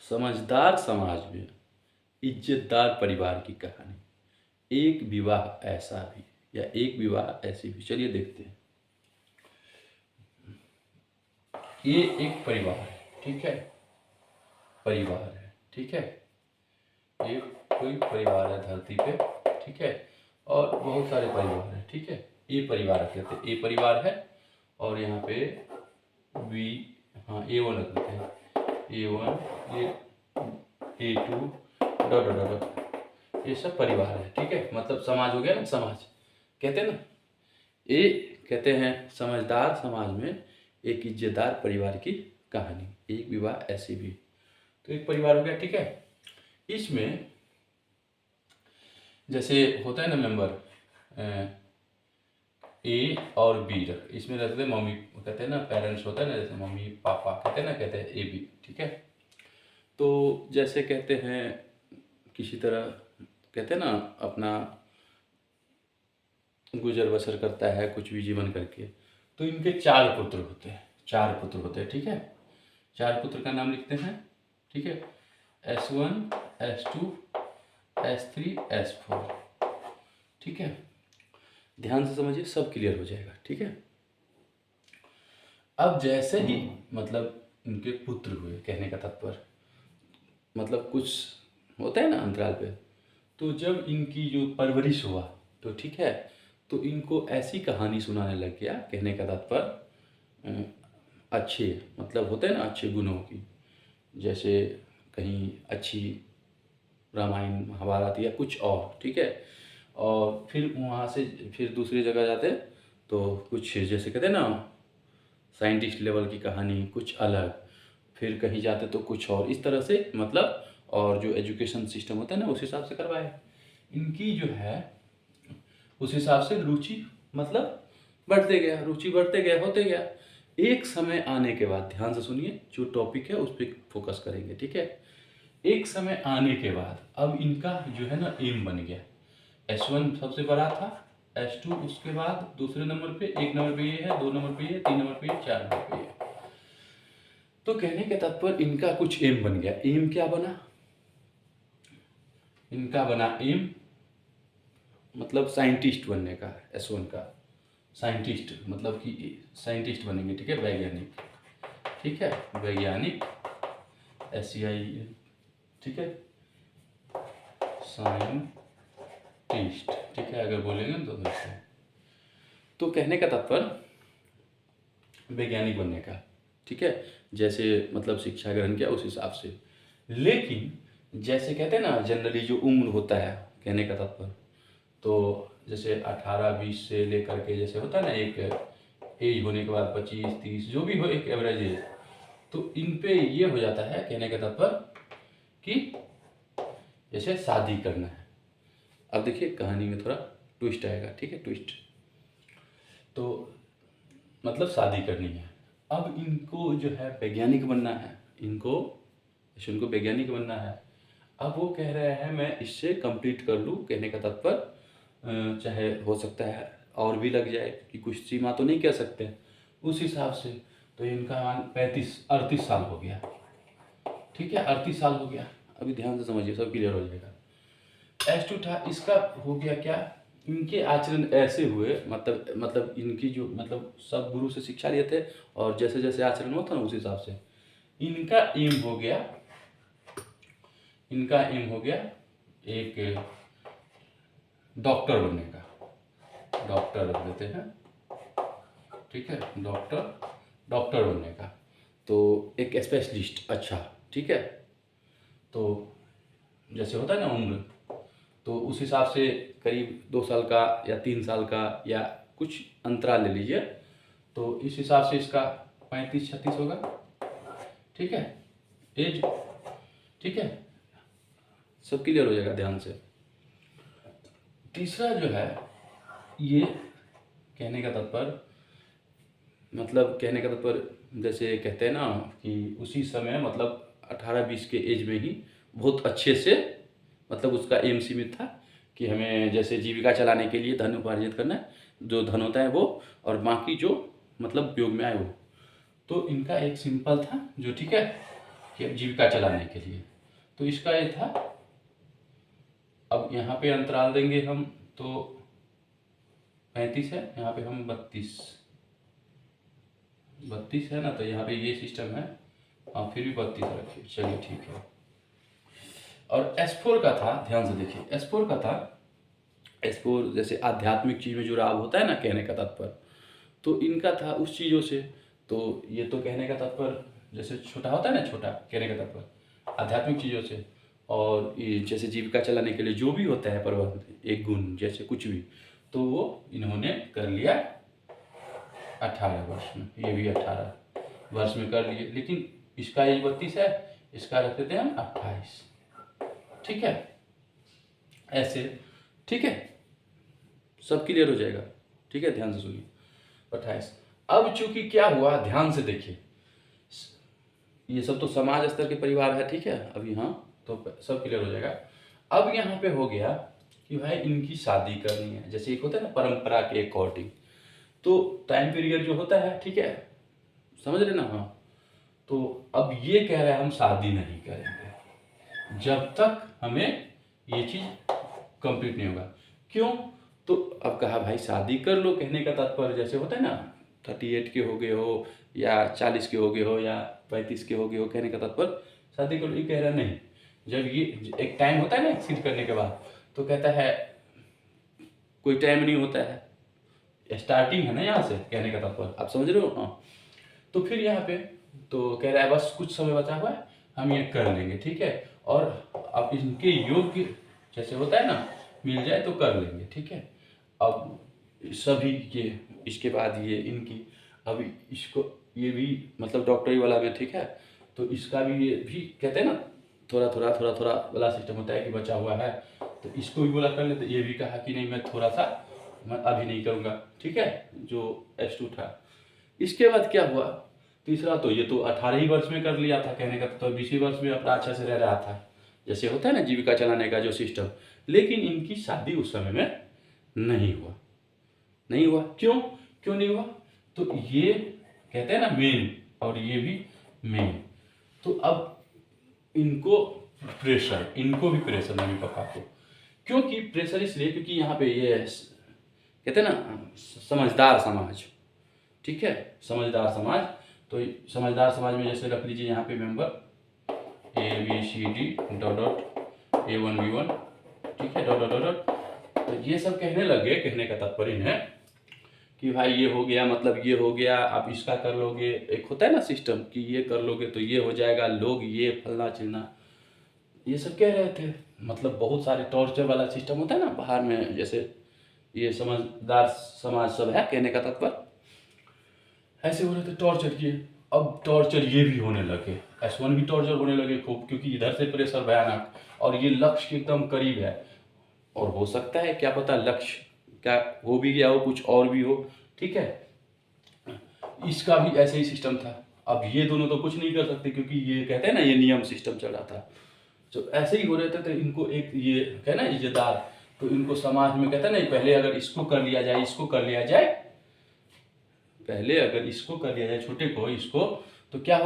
समझदार समाज में इज्जतदार परिवार की कहानी। एक विवाह ऐसा भी या एक विवाह ऐसी भी। चलिए देखते हैं। ये एक परिवार है, ठीक है। परिवार है, ठीक है। ये कोई परिवार है धरती पे, ठीक है। और बहुत सारे परिवार हैं, ठीक है। ये परिवार रख लेते हैं, ये परिवार है। और यहाँ पे बी, हाँ A1 रख लेते हैं। A1, A2, dot dot dot, ये सब परिवार है, ठीक है। मतलब समाज हो गया ना, समाज कहते हैं ना। ये कहते हैं समझदार समाज में एक इज्जतदार परिवार की कहानी, एक विवाह ऐसी भी। तो एक परिवार हो गया, ठीक है। इसमें जैसे होता है ना मेंबर ए और बी, इसमें रहते हैं मम्मी, कहते हैं ना पेरेंट्स होता है ना, जैसे मम्मी पापा कहते हैं ना, कहते हैं ए बी, ठीक है। तो जैसे कहते हैं किसी तरह कहते हैं ना अपना गुजर बसर करता है कुछ भी जीवन करके। तो इनके 4 पुत्र होते हैं, 4 पुत्र होते हैं, ठीक है। 4 पुत्र का नाम लिखते हैं, ठीक है। S1, S2, S3, S4, ठीक है। ध्यान से समझिए, सब क्लियर हो जाएगा, ठीक है। अब जैसे ही मतलब इनके पुत्र हुए, कहने का तात्पर्य मतलब कुछ होता है ना अंतराल पे, तो जब इनकी जो परवरिश हुआ तो ठीक है, तो इनको ऐसी कहानी सुनाने लग गया, कहने का तात्पर्य अच्छे मतलब होते हैं ना अच्छे गुणों की। जैसे कहीं अच्छी रामायण महाभारत या कुछ और, ठीक है। और फिर वहाँ से फिर दूसरी जगह जाते तो कुछ जैसे कहते हैं ना साइंटिस्ट लेवल की कहानी कुछ अलग, फिर कहीं जाते तो कुछ और, इस तरह से मतलब। और जो एजुकेशन सिस्टम होता है ना उस हिसाब से करवाए इनकी जो है, उस हिसाब से रुचि मतलब बढ़ते गया, रुचि बढ़ते गया, होते गया। एक समय आने के बाद, ध्यान से सुनिए, जो टॉपिक है उस पर फोकस करेंगे, ठीक है। एक समय आने के बाद अब इनका जो है ना एम बन गया। S1 सबसे बड़ा था, S2 उसके बाद दूसरे नंबर पे, 1 नंबर पे ये है, 2 नंबर पे ये, 3 नंबर पे ये, 4 नंबर पे ये। तो कहने के तात्पर्य इनका कुछ एम बन गया। एम क्या बना? इनका बना एम मतलब साइंटिस्ट बनने का। S1 का साइंटिस्ट मतलब कि साइंटिस्ट बनेंगे, ठीक है, वैज्ञानिक, ठीक है, वैज्ञानिक SCI, ठीक है, साइंटिस्ट, ठीक है, अगर बोलेंगे तो वैसे। तो कहने का तात्पर्य वैज्ञानिक बनने का, ठीक है, जैसे मतलब शिक्षा ग्रहण किया उस हिसाब से। लेकिन जैसे कहते हैं ना जनरली जो उम्र होता है, कहने का तात्पर्य तो जैसे 18-20 से लेकर के जैसे होता है ना एक एज होने के बाद 25-30 जो भी हो एक एवरेज एज, तो इन पे ये हो जाता है, कहने का तात्पर्य कि जैसे शादी करना है। अब देखिए कहानी में थोड़ा ट्विस्ट आएगा, ठीक है, ट्विस्ट। तो मतलब शादी करनी है। अब इनको जो है वैज्ञानिक बनना है, इनको वैज्ञानिक बनना है। अब वो कह रहे हैं मैं इससे कंप्लीट कर लूँ, कहने का तात्पर्य चाहे हो सकता है और भी लग जाए कि कुछ सीमा तो नहीं कह सकते उस हिसाब से। तो इनका 38 साल हो गया, ठीक है, 38 साल हो गया। अभी ध्यान से समझिए, सब क्लियर हो जाएगा। S2 था, इसका हो गया क्या, इनके आचरण ऐसे हुए मतलब इनकी जो मतलब सब गुरु से शिक्षा लिए थे और जैसे जैसे आचरण होता ना उस हिसाब से इनका एम हो गया, इनका एम हो गया एक डॉक्टर बनने का। डॉक्टर रख देते हैं, ठीक है, डॉक्टर बनने का। तो एक स्पेशलिस्ट, अच्छा, ठीक है। तो जैसे होता है ना उम्र, तो उस हिसाब से करीब 2 साल का या 3 साल का या कुछ अंतराल ले लीजिए। तो इस हिसाब से इसका 35-36 होगा, ठीक है, एज, ठीक है, सब क्लियर हो जाएगा ध्यान से। तीसरा जो है ये कहने का तात्पर्य मतलब कहने का तात्पर्य जैसे कहते हैं ना कि उसी समय मतलब 18-20 के एज में ही बहुत अच्छे से मतलब उसका एम सीमित था कि हमें जैसे जीविका चलाने के लिए धन उपार्जित करना है, जो धन होता है वो, और बाकी जो मतलब उपयोग में आए वो। तो इनका एक सिंपल था जो, ठीक है, कि जीविका चलाने के लिए। तो इसका ये था। अब यहाँ पे अंतराल देंगे हम, तो 35 है, यहाँ पे हम 32 है ना, तो यहाँ पे ये सिस्टम है। हाँ, फिर भी 32 रखिए, चलिए ठीक है। और S4 का था, ध्यान से देखिए, S4 का था, S4 जैसे आध्यात्मिक चीज में जुड़ाव होता है ना, कहने का तात्पर्य, तो इनका था उस चीज़ों से। तो ये तो कहने का तात्पर्य जैसे छोटा होता है ना, छोटा कहने का तात्पर्य आध्यात्मिक चीज़ों से। और ये जैसे जीविका चलाने के लिए जो भी होता है प्रबंध, एक गुण जैसे कुछ भी, तो वो इन्होंने कर लिया 18 वर्ष में, ये भी 18 वर्ष में कर लिए। लेकिन इसका एज 32 है, इसका रख देते हैं हम 28, ठीक है, ऐसे, ठीक है, सब क्लियर हो जाएगा, ठीक है, ध्यान से सुनिए। 28। अब चूंकि क्या हुआ, ध्यान से देखिए, ये सब तो समाज स्तर के परिवार है, ठीक है, अब यहाँ तो सब क्लियर हो जाएगा। अब यहाँ पे हो गया कि भाई इनकी शादी करनी है, जैसे एक होता है ना परंपरा के अकॉर्डिंग, तो टाइम पीरियड जो होता है, ठीक है, समझ रहे ना। हाँ, तो अब ये कह रहा है हम शादी नहीं करेंगे जब तक हमें ये चीज कंप्लीट नहीं होगा। क्यों? तो अब कहा भाई शादी कर लो, कहने का तात्पर्य जैसे होता है ना 38 के हो गए हो या 40 के हो गए हो या 35 के हो गए हो, कहने का तात्पर्य शादी कर लो। ये कह रहा नहीं, जब ये एक टाइम होता है ना एक्सीड करने के बाद, तो कहता है कोई टाइम नहीं होता है, स्टार्टिंग है ना यहाँ से, कहने का तात्पर्य आप समझ रहे हो। हाँ, तो फिर यहाँ पे तो कह रहा है बस कुछ समय बचा हुआ है, हम ये कर लेंगे, ठीक है, और अब इनके योग्य जैसे होता है ना मिल जाए तो कर लेंगे, ठीक है। अब सभी ये इसके बाद ये इनकी, अब इसको ये भी मतलब डॉक्टरी वाला में, ठीक है, तो इसका भी ये भी कहते हैं ना थोड़ा थोड़ा वाला सिस्टम होता है कि बचा हुआ है, तो इसको भी बोला कर लेते। ये भी कहा कि नहीं मैं थोड़ा सा, मैं अभी नहीं करूँगा, ठीक है, जो S2 था। इसके बाद क्या हुआ, तीसरा, तो ये तो 18 ही वर्ष में कर लिया था, कहने का तो 20 वर्ष में अपना अच्छा से रह रहा था, जैसे होता है ना जीविका चलाने का जो सिस्टम। लेकिन इनकी शादी उस समय में नहीं हुआ। क्यों नहीं हुआ? तो ये कहते हैं ना मेन, और ये भी मेन। तो अब इनको भी प्रेशर मम्मी पापा को, क्योंकि प्रेशर इसलिए क्योंकि यहाँ पे ये कहते हैं ना समझदार समाज, ठीक है, समझदार समाज। तो समझदार समाज में जैसे रख लीजिए यहाँ पे मेंबर ABCD A1 B1, ठीक है, डॉट। तो ये सब कहने लगे, कहने का तात्पर्य है कि भाई ये हो गया, मतलब ये हो गया, आप इसका कर लोगे, एक होता है ना सिस्टम कि ये कर लोगे तो ये हो जाएगा, लोग ये फलना चिलना, ये सब कह रहे थे। मतलब बहुत सारे टॉर्चर वाला सिस्टम होता है ना बाहर में, जैसे ये समझदार समाज सब है, कहने का तात्पर्य ऐसे हो रहे थे, टॉर्चर किए। अब टॉर्चर ये भी होने लगे, S1 भी टॉर्चर होने लगे खूब, क्योंकि इधर से प्रेशर भयानक, और ये लक्ष्य के एकदम करीब है, और हो सकता है क्या पता लक्ष्य क्या हो भी गया हो, कुछ और भी हो, ठीक है। इसका भी ऐसे ही सिस्टम था। अब ये दोनों तो कुछ नहीं कर सकते, क्योंकि ये कहते हैं ना ये नियम सिस्टम चल रहा था, तो ऐसे ही हो रहे थे। तो इनको एक ये कहना इज्जतदार, तो इनको समाज में कहते हैं ना पहले अगर इसको कर लिया जाए, पहले अगर इसको कर लिया जाए छोटे को, इसको, तो क्या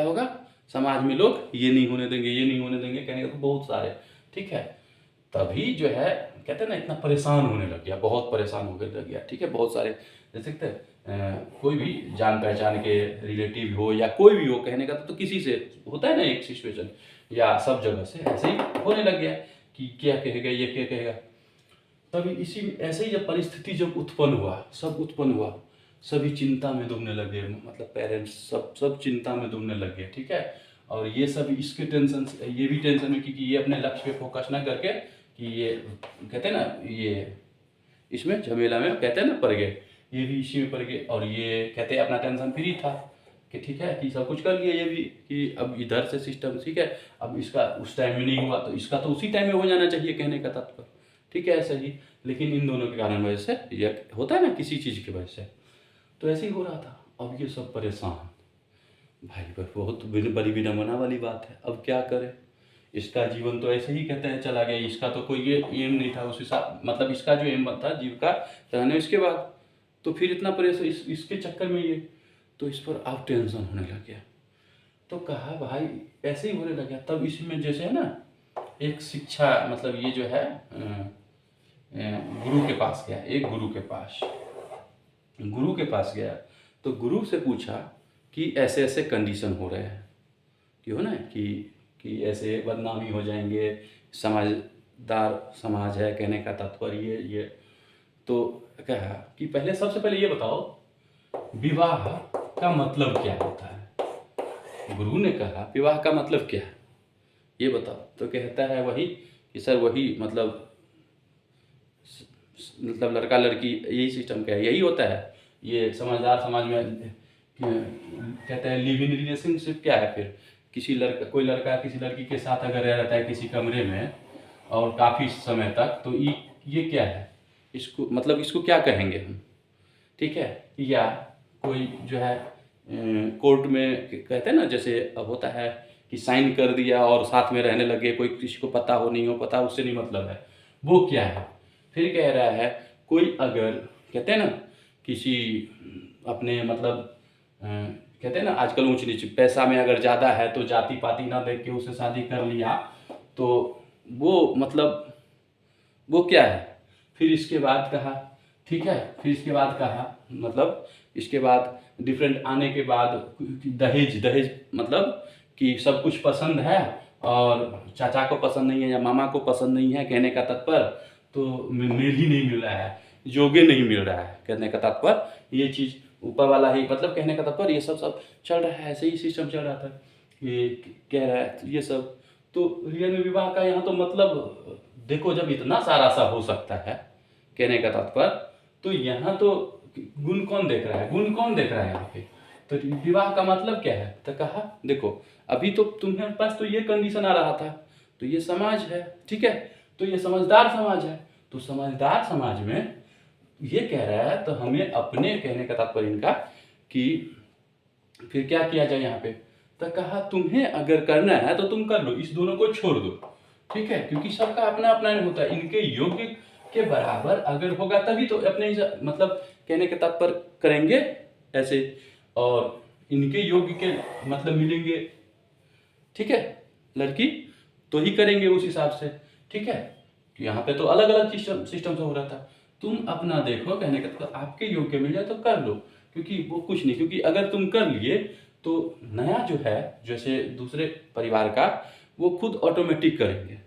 होगा, समाज में लोग ये नहीं होने देंगे, कहने का तो बहुत सारे, ठीक है। तभी जो है कहते हैं ना इतना परेशान होने लग गया, बहुत परेशान होने लग गया, ठीक है। बहुत सारे जैसे कोई भी जान पहचान के रिलेटिव हो या कोई भी हो, कहने का तो किसी से होता है ना एक सिचुएशन, या सब जगह से ऐसे ही होने लग गया कि क्या कहेगा, ये क्या कहेगा। तभी इसी ऐसे ही जब परिस्थिति जब उत्पन्न हुआ, सभी चिंता में डूबने लगे, मतलब पेरेंट्स सब चिंता में डूबने लग गए, ठीक है। और ये सब इसके टेंशन, ये भी टेंशन में, क्योंकि ये अपने लक्ष्य पे फोकस ना करके, कि ये कहते हैं ना ये इसमें झमेला में कहते हैं ना पड़ गए, ये भी इसी में पड़ गए। और ये कहते हैं अपना टेंशन फ्री था कि ठीक है कि सब कुछ कर लिया, ये भी कि अब इधर से सिस्टम, ठीक है, अब इसका उस टाइम में नहीं हुआ तो इसका तो उसी टाइम में हो जाना चाहिए, कहने का तात्पर्य, ठीक है, ऐसे ही। लेकिन इन दोनों के कारण वजह से ये होता है ना किसी चीज़ की वजह से, तो ऐसे ही हो रहा था। अब ये सब परेशान भाई, बहुत बड़ी विडंबना वाली बात है। अब क्या करें, इसका जीवन तो ऐसे ही कहते हैं चला गया, इसका तो कोई ये एम नहीं था उस हिसाब, मतलब इसका जो एम था जीविका चलाने, इसके बाद तो फिर इतना प्रेशर इसके चक्कर में ये, तो इस पर अब टेंशन होने लग गया। तो कहा भाई ऐसे ही होने लगा। तब इसमें जैसे है ना, एक शिक्षा मतलब ये जो है गुरु के पास गया, एक गुरु के पास गया, तो गुरु से पूछा कि ऐसे ऐसे कंडीशन हो रहे हैं, क्यों ना कि ऐसे बदनामी हो जाएंगे, समझदार समाज है, कहने का तात्पर्य ये। तो कहा कि पहले सबसे पहले ये बताओ विवाह का मतलब क्या होता है। गुरु ने कहा विवाह का मतलब क्या है ये बताओ। तो कहता है वही कि सर वही मतलब लड़का लड़की यही सिस्टम क्या है, यही होता है। ये समझदार समाज में कहते हैं लिव इन रिलेशनशिप क्या है फिर, कोई लड़का किसी लड़की के साथ अगर रह रहता है किसी कमरे में और काफ़ी समय तक, तो ये क्या है, इसको मतलब इसको क्या कहेंगे हम, ठीक है। या कोई जो है कोर्ट में कहते हैं ना, जैसे अब होता है कि साइन कर दिया और साथ में रहने लगे, कोई किसी को पता हो नहीं हो पता, उससे नहीं मतलब है, वो क्या है। फिर कह रहा है कोई अगर कहते हैं ना किसी अपने मतलब कहते हैं ना आजकल ऊंच नीच पैसा में अगर ज़्यादा है तो जाति पाति ना देख के उससे शादी कर लिया, तो वो मतलब वो क्या है। फिर इसके बाद कहा ठीक है, फिर इसके बाद कहा मतलब इसके बाद डिफरेंट आने के बाद दहेज मतलब कि सब कुछ पसंद है और चाचा को पसंद नहीं है या मामा को पसंद नहीं है, कहने का तात्पर्य तो मेल ही नहीं मिल रहा है, जोगे नहीं मिल रहा है, कहने का तात्पर्य ये चीज़ ऊपर वाला ही मतलब कहने का तात्पर्य ये सब चल रहा है, ऐसे ही सिस्टम चल रहा था। ये कह रहा है ये सब तो रियल में विवाह का यहाँ तो मतलब देखो, जब इतना सारा सा हो सकता है, कहने का तात्पर्य तो यहाँ तो गुण कौन देख रहा है, गुण कौन देख रहा है यहाँ पे। तो विवाह का मतलब क्या है, तो कहा देखो अभी तो तुम्हारे पास तो ये कंडीशन आ रहा था, तो ये समाज है, ठीक है, तो ये समझदार समाज है, तो समझदार समाज में ये कह रहा है, तो हमें अपने कहने का तात्पर्य इनका कि फिर क्या किया जाए यहाँ पे। तो कहा तुम्हें अगर करना है तो तुम कर लो, इस दोनों को छोड़ दो, ठीक है, क्योंकि सबका अपना अपना होता है, इनके योग्य के बराबर अगर होगा तभी तो अपने मतलब कहने के तात्पर्य करेंगे ऐसे, और इनके योग्य के मतलब मिलेंगे, ठीक है, लड़की तो ही करेंगे उस हिसाब से, ठीक है। यहाँ पे तो अलग अलग सिस्टम से हो रहा था, तुम अपना देखो, कहने का तो आपके योग्य मिल जाए तो कर लो, क्योंकि वो कुछ नहीं, क्योंकि अगर तुम कर लिए तो नया जो है जैसे दूसरे परिवार का वो खुद ऑटोमेटिक करेंगे,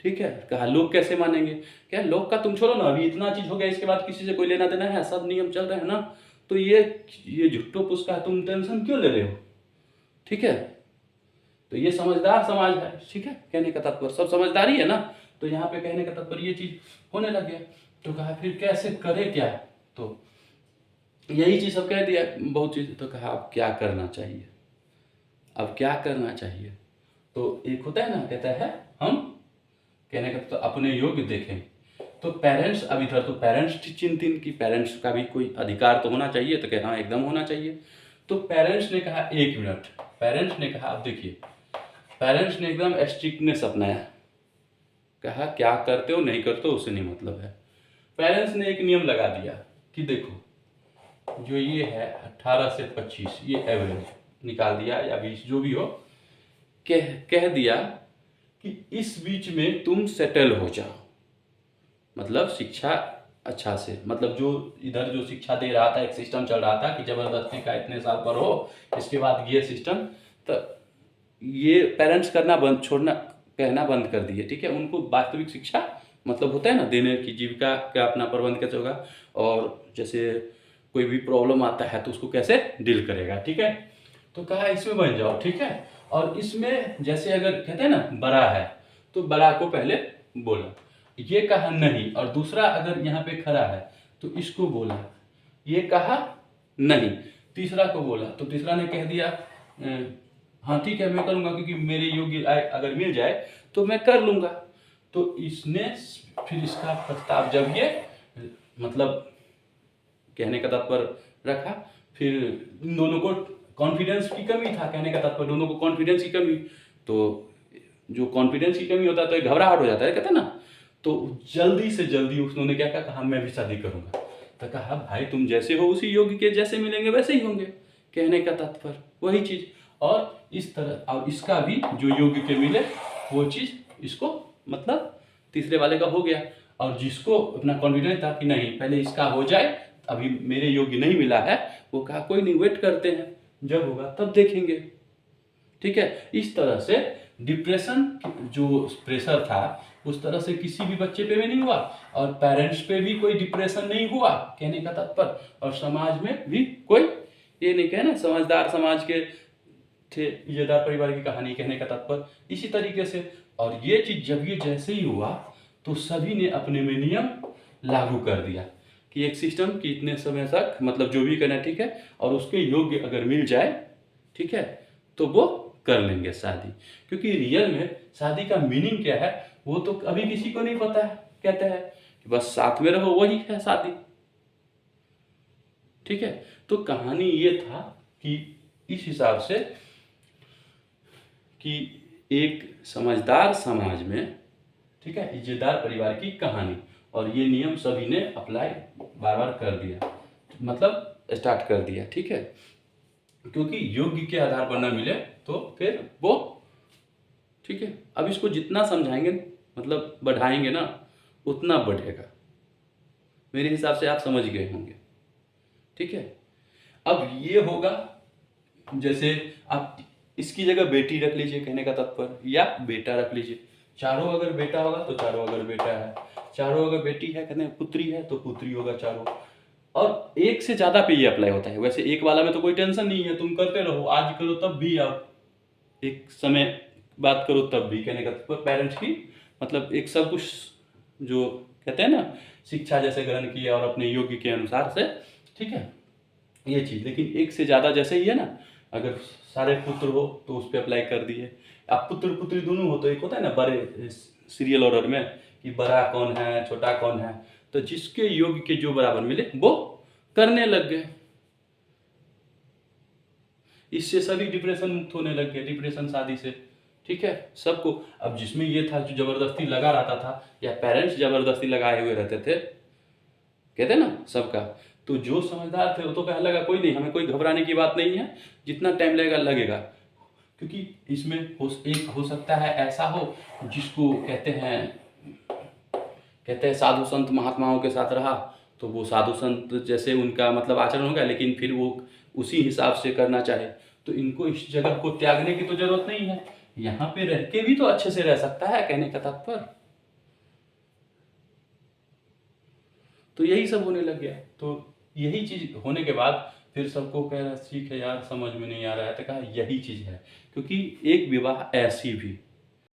ठीक है। कहा लोग कैसे मानेंगे, क्या लोग का तुम छोड़ो ना, अभी इतना चीज हो गया, इसके बाद किसी से कोई लेना देना है, सब नियम चल रहे हैं ना, तो ये झुट्टो पुस्का है, तुम टेंशन क्यों ले रहे हो, ठीक है। तो ये समझदार समाज है, ठीक है, कहने का तात्पर्य सब समझदारी है ना, तो यहाँ पे कहने का तात्पर्य ये चीज होने लग गया। तो कहा फिर कैसे करे क्या, तो यही चीज सब कह दिया बहुत चीज। तो कहा अब क्या करना चाहिए, अब क्या करना चाहिए। तो एक होता है ना, कहता है हम कहने का तो अपने योग्य देखें, तो पेरेंट्स अब इधर तो पेरेंट्स चिंतित कि पेरेंट्स का भी कोई अधिकार तो होना चाहिए, तो कहे हाँ एकदम होना चाहिए। तो पेरेंट्स ने कहा 1 मिनट, पेरेंट्स ने कहा अब देखिए, पेरेंट्स ने एकदम स्ट्रिक्टनेस अपनाया, कहा क्या करते हो नहीं करते हो उससे नहीं मतलब है। पेरेंट्स ने एक नियम लगा दिया कि देखो जो ये है 18 से 25 ये एवरेज निकाल दिया या 20 जो भी हो, कह दिया कि इस बीच में तुम सेटल हो जाओ, मतलब शिक्षा अच्छा से, मतलब जो इधर जो शिक्षा दे रहा था एक सिस्टम चल रहा था कि जबरदस्ती का इतने साल पर हो, इसके बाद ये सिस्टम, तो ये पेरेंट्स करना बंद, छोड़ना कहना बंद कर दिए, ठीक है। उनको वास्तविक शिक्षा मतलब होता है ना देने की, जीविका का अपना प्रबंध कैसे होगा, और जैसे कोई भी प्रॉब्लम आता है तो उसको कैसे डील करेगा, ठीक है। तो कहा इसमें बन जाओ, ठीक है। और इसमें जैसे अगर कहते हैं ना बड़ा है तो बड़ा को पहले बोला, ये कहा नहीं, और दूसरा अगर यहाँ पे खड़ा है तो इसको बोला, ये कहा नहीं, तीसरा को बोला, तो तीसरा ने कह दिया हाँ ठीक है मैं करूँगा, क्योंकि मेरे योग्य अगर मिल जाए तो मैं कर लूँगा। तो इसने फिर इसका प्रस्ताव जब ये मतलब कहने का तात्पर्य रखा, फिर इन दोनों को कॉन्फिडेंस की कमी था, कहने का तात्पर्य दोनों को कॉन्फिडेंस की कमी, तो जो कॉन्फिडेंस की कमी होता है तो घबराहट हो जाता है, कहते हैं ना। तो जल्दी से जल्दी उन्होंने क्या कहा मैं भी शादी करूँगा। तो कहा भाई तुम जैसे हो उसी योग्य के जैसे मिलेंगे वैसे ही होंगे, कहने का तात्पर्य वही चीज़। और इस तरह, और इसका भी जो योग्य के मिले वो चीज़ इसको मतलब तीसरे वाले का हो गया। और जिसको अपना कॉन्फिडेंस था कि नहीं पहले इसका हो जाए, अभी मेरे योग्य नहीं मिला है, वो कहा कोई नहीं, वेट करते हैं, जब होगा तब देखेंगे। ठीक है, इस तरह से डिप्रेशन जो प्रेशर था उस तरह से किसी भी बच्चे पे भी नहीं हुआ, और पेरेंट्स पे भी कोई डिप्रेशन नहीं हुआ, कहने का तात्पर्य। और समाज में भी कोई ये नहीं कहना समझदार समाज के थे, इज्जतदार परिवार की कहानी, कहने का तात्पर्य इसी तरीके से। और ये चीज जब ये जैसे ही हुआ तो सभी ने अपने में नियम लागू कर दिया कि एक सिस्टम कि इतने समय तक मतलब जो भी करना है ठीक है, और उसके योग्य अगर मिल जाए ठीक है तो वो कर लेंगे शादी। क्योंकि रियल में शादी का मीनिंग क्या है वो तो अभी किसी को नहीं पता है। कहते हैं कि बस साथ में रहो, वही है शादी। ठीक है, तो कहानी ये था कि इस हिसाब से कि एक समझदार समाज में ठीक है इज्जतदार परिवार की कहानी, और ये नियम सभी ने अप्लाई बार बार कर दिया, मतलब स्टार्ट कर दिया। ठीक है, क्योंकि योग्य के आधार पर न मिले तो फिर वो ठीक है। अब इसको जितना समझाएंगे मतलब बढ़ाएंगे ना उतना बढ़ेगा, मेरे हिसाब से आप समझ गए होंगे। ठीक है, अब ये होगा जैसे आप इसकी जगह बेटी रख लीजिए, कहने का तात्पर्य, या बेटा रख लीजिए। चारों अगर बेटा होगा तो चारों अगर बेटा है, चारों अगर बेटी है कहते हैं पुत्री है तो पुत्री होगा चारों। और एक से ज़्यादा पे ये अप्लाई होता है। वैसे एक वाला में तो कोई टेंशन नहीं है, तुम करते रहो, आज करो तब भी, आप एक समय बात करो तब भी, कहने का तात्पर्य पेरेंट्स की मतलब एक सब कुछ जो कहते हैं ना शिक्षा जैसे ग्रहण किया और अपने योग्य के अनुसार से ठीक है ये चीज़। लेकिन एक से ज़्यादा जैसे ही है ना, अगर सारे पुत्र हो तो उस पर अप्लाई कर दिए। अब पुत्र पुत्री दोनों हो तो एक होता है ना बड़े सीरियल ऑर्डर में कि बड़ा कौन है छोटा कौन है, तो जिसके योग्य के जो बराबर मिले वो करने लग गए। इससे सभी डिप्रेशन मुक्त होने लग गए, डिप्रेशन शादी से। ठीक है, सबको। अब जिसमें ये था जो जबरदस्ती लगा रहता था या पेरेंट्स जबरदस्ती लगाए हुए रहते थे कहते ना सबका, तो जो समझदार थे वो तो कहने लगा कोई नहीं, हमें कोई घबराने की बात नहीं है, जितना टाइम लगेगा लगेगा। क्योंकि इसमें एक हो सकता है ऐसा हो जिसको कहते हैं साधु संत महात्माओं के साथ रहा तो वो साधु संत जैसे उनका मतलब आचरण होगा, लेकिन फिर वो उसी हिसाब से करना चाहे, तो इनको इस जगत को त्यागने की तो जरूरत नहीं है, यहाँ पे रह के भी तो अच्छे से रह सकता है, कहने का तात्पर्य। तो यही सब होने लग गया। तो यही चीज होने के बाद फिर सबको कह रहा ठीक है यार समझ में नहीं आ रहा है, तो कहा यही चीज है। क्योंकि एक विवाह ऐसी भी